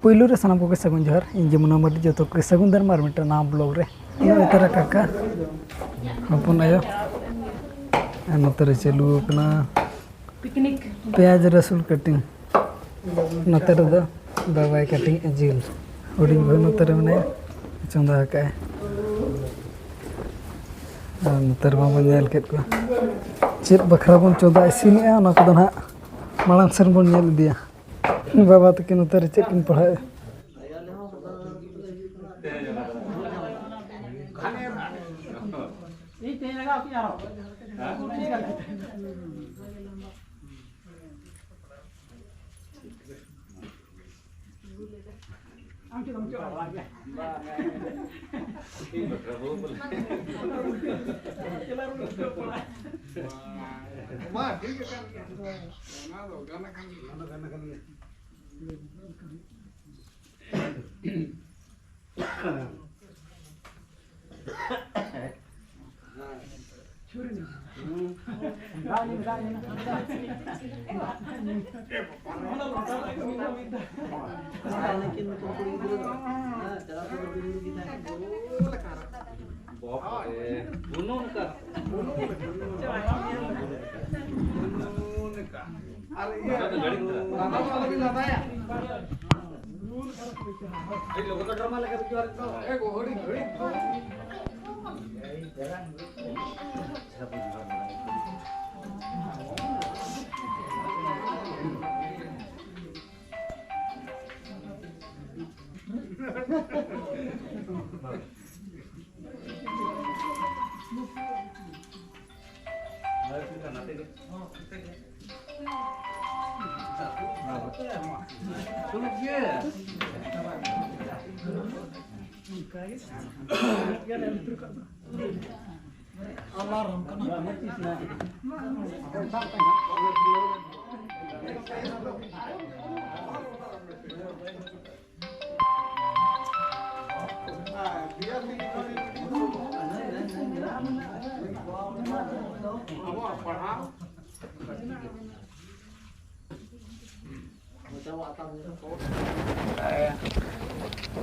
पहिलो रे सानाम को सगुन जोहर इन जमुना मर्दी जो को सगुन दर मार मिटा नाम ब्लॉग रे इतरा काका हपन आयो नतरे चलू कना पिकनिक प्याज रसुन कटिंग नतरे दो दवाई कटिंग जिल हुडिंग भो नतरे मने चंदा का नतर मा बनेल केत को चेत बखरा बन चंदा इसिनिया ना को ना मालांग सन बन नेल दिया बाबा तक नतर चेत किन पढ़ा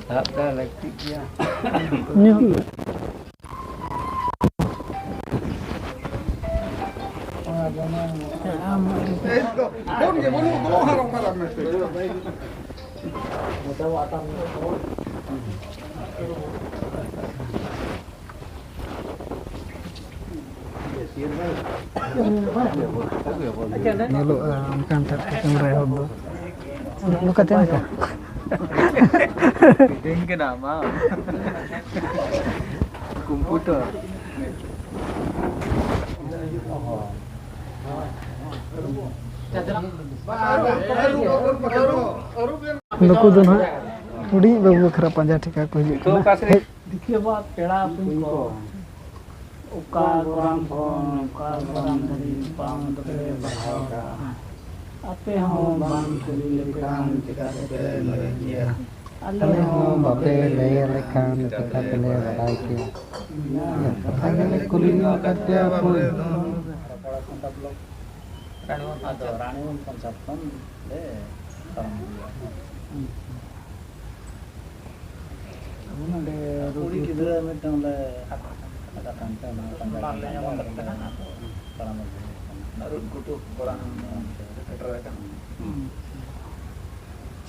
Ada elektriknya. Nelo kan tak kamera hodo. Lu katanya apa? Ini kenapa? Komputer. नुकु दो ना थोड़ी बाबू खरा पंजा ठिका को हिजुक ना देखिए बात पेड़ा पुंको उका गोराम फोन उका गोराम धरी पांग दे बहागा आपे हम बांग करी लेकान टिका दे ले अल्लाह हम बापे ले लेकान टिका दे ले बड़ाई के अगले कुलिनो करते अपन रानीवन पंचायत ले Ada rudi kita macam le ada kantor mana yang mana kalau narut kutu orang terdekat.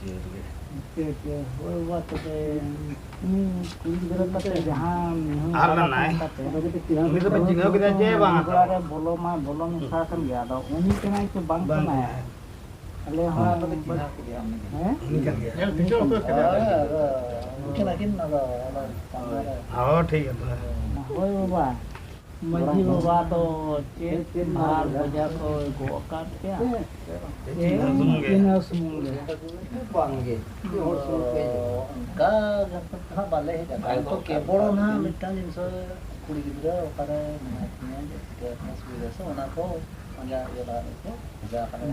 Jadi, buat tu kulit berat tu jahan. Alam naik. Ini tu penjingga kita je bang. Kalau bolong misalkan dia ada, ini kena itu bang kena. Kalau orang tu Cina tu dia. Ini kan. Yang tu apa kerja? Mungkin lagi ada. Oh, ठीक है. Nah, बाबा मजी बाबा तो चेत मार बजा तो गोकाट क्या ये सुमुंगे बांगे का गणपति बाले है तो केबोल ना मिटान जिनस कुड़ी गिदरा ओकारे नाइटने के सुविधा से ओना को पंजा येला को बजा करे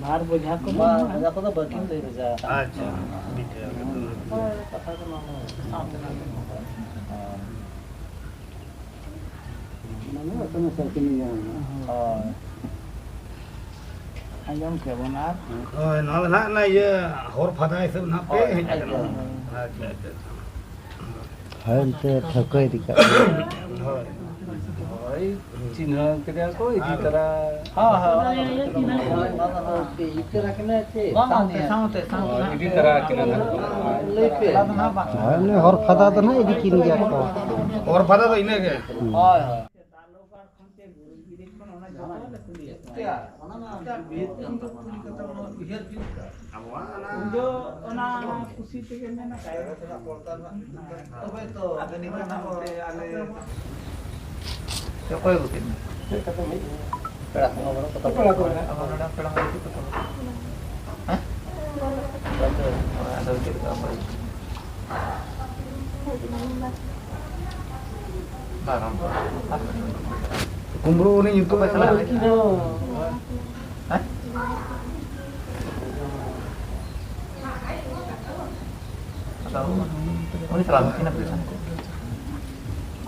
मार बजा को तो बकिंग दे बजा अच्छा पता तो ना mana atau masa kini ya आजम के बना Rồi nó là này hốt phá tay sự nó bé hình ảnh nó. hơn thế thật cây thì cả Rồi. चिन्ह के कोई इसी तरह हां हां इतना कितना थे साउते इसी तरह किना लेके ने हर फदा तो ना इदी किन गया को और पता तो इन्हें के हां हां जो ona खुशी থেকে মেনা কায় তবে তো আগানি না হতে আলে তো কই রুটিন পেড়া করে না আমার না পেড়া মারি তো হ্যাঁ ada cerita apa barang kumpul ini YouTube salah lagi hah Ini selamatin apa tulisanku?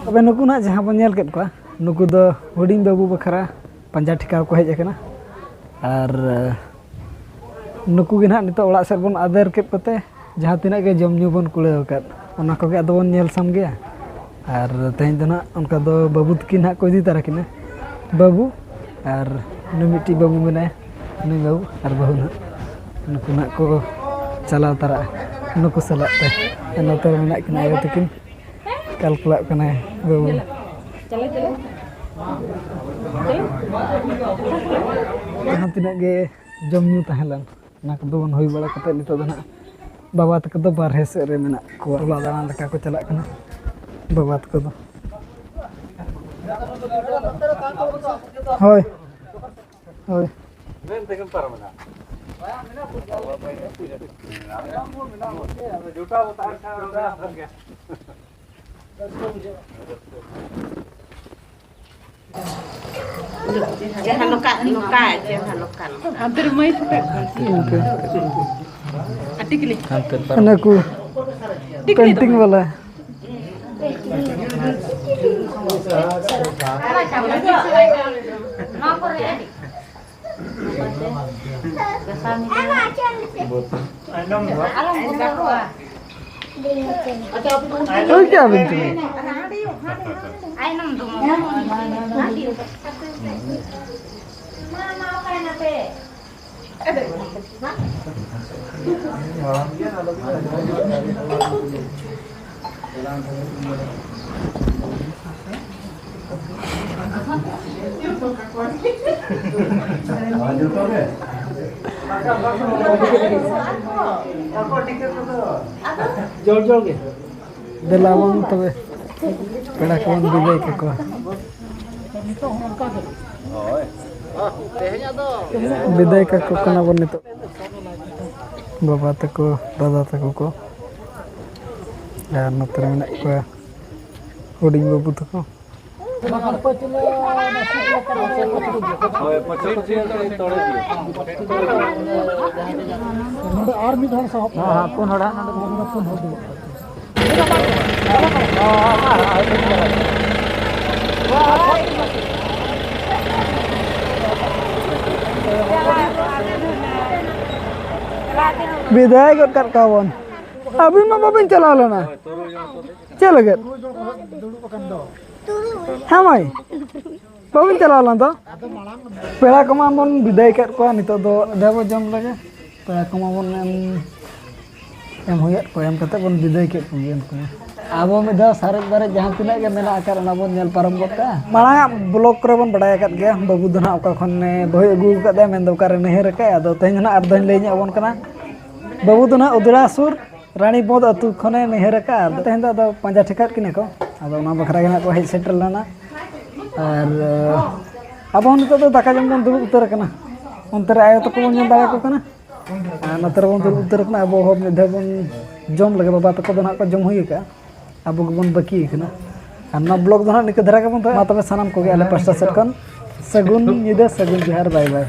तबे नुकु ना जहाँ बन नेल केत को नुकु दो हुडिंग बाबू बखरा पंजा ठिका को हेज अकना और नुकु गे ना नितो ओड़ा सेट बन आदर केत कोते जहाँ तिना के जम न्यू बन कुले वकत ओना को के अदो बन नेल सम गया और तेन दो ना उनका दो बाबू तकिन ना को इदी तारा किने बाबू और नुमिटी बाबू मने नुई बाबू और बाबू ना नुकु ना को चलाव तारा नुकु सलाते नतर मेना किना आयो तकिन कल्पला कना बाबू चले जहाँ तिना के जम न्यू तहलन ना को बन होई बड़ा कते नितो दो ना बाबा तक दो बारहे से रे मेना को ओला दाना लका को चला कना बाबा तक दो होय होय बेन तकन परमना जुटा उतार था गया Jangan luka jangan luka. Hampir mai Adik ini. anakku painting वाला तो क्या बिंदु जोड़ के दिलावन तबे पेड़ा को बिदाय के को बिदाय का को कना बन तो बाबा तको दादा तको को नतर में को हुडिंग बाबू तको और भी धन साहब हां कोन हड़ा कोन हो विदाय कर कावन अभी मैं बाबन चला लेना चल गए हाँ भाई बाबन चला लेना तो पेड़ा कमा बन विदाय कर को नितो दो देव जम लगे पेड़ा कमा बन एम होयत को एम कते बन विदाय के को एम को आबो में दा सारे बारे जहां तिना के मेना आकार ना बन नेल पारम गोटा माना ब्लॉक करे बन बडाय कत गया बाबू दना ओका खने बहय अगु कत दे मेन दो करे नहर के आदो तेन ना अर्धन लेनी अबन कना बाबू दना उदरा सुर रानी बोद अतु खने नहर का तेन दा पंजा ठिकात किने को आदो ना बखरा गना को हेज सेटल लाना और अब नितो दो दाका जम बन दुब उतर कना उनतर आयो तो को बन दाया को कना नतर बन दुब उतर कना अब हो में धबन जम लगे बाबा तक दो ना को जम हुई का अब बन बकी कना अन्ना ब्लॉग दो ना निक धरा के बन तो मा तबे सनम को गे आले पास्टा सेट कन सगुन निदा सगुन जोहार बाय बाय।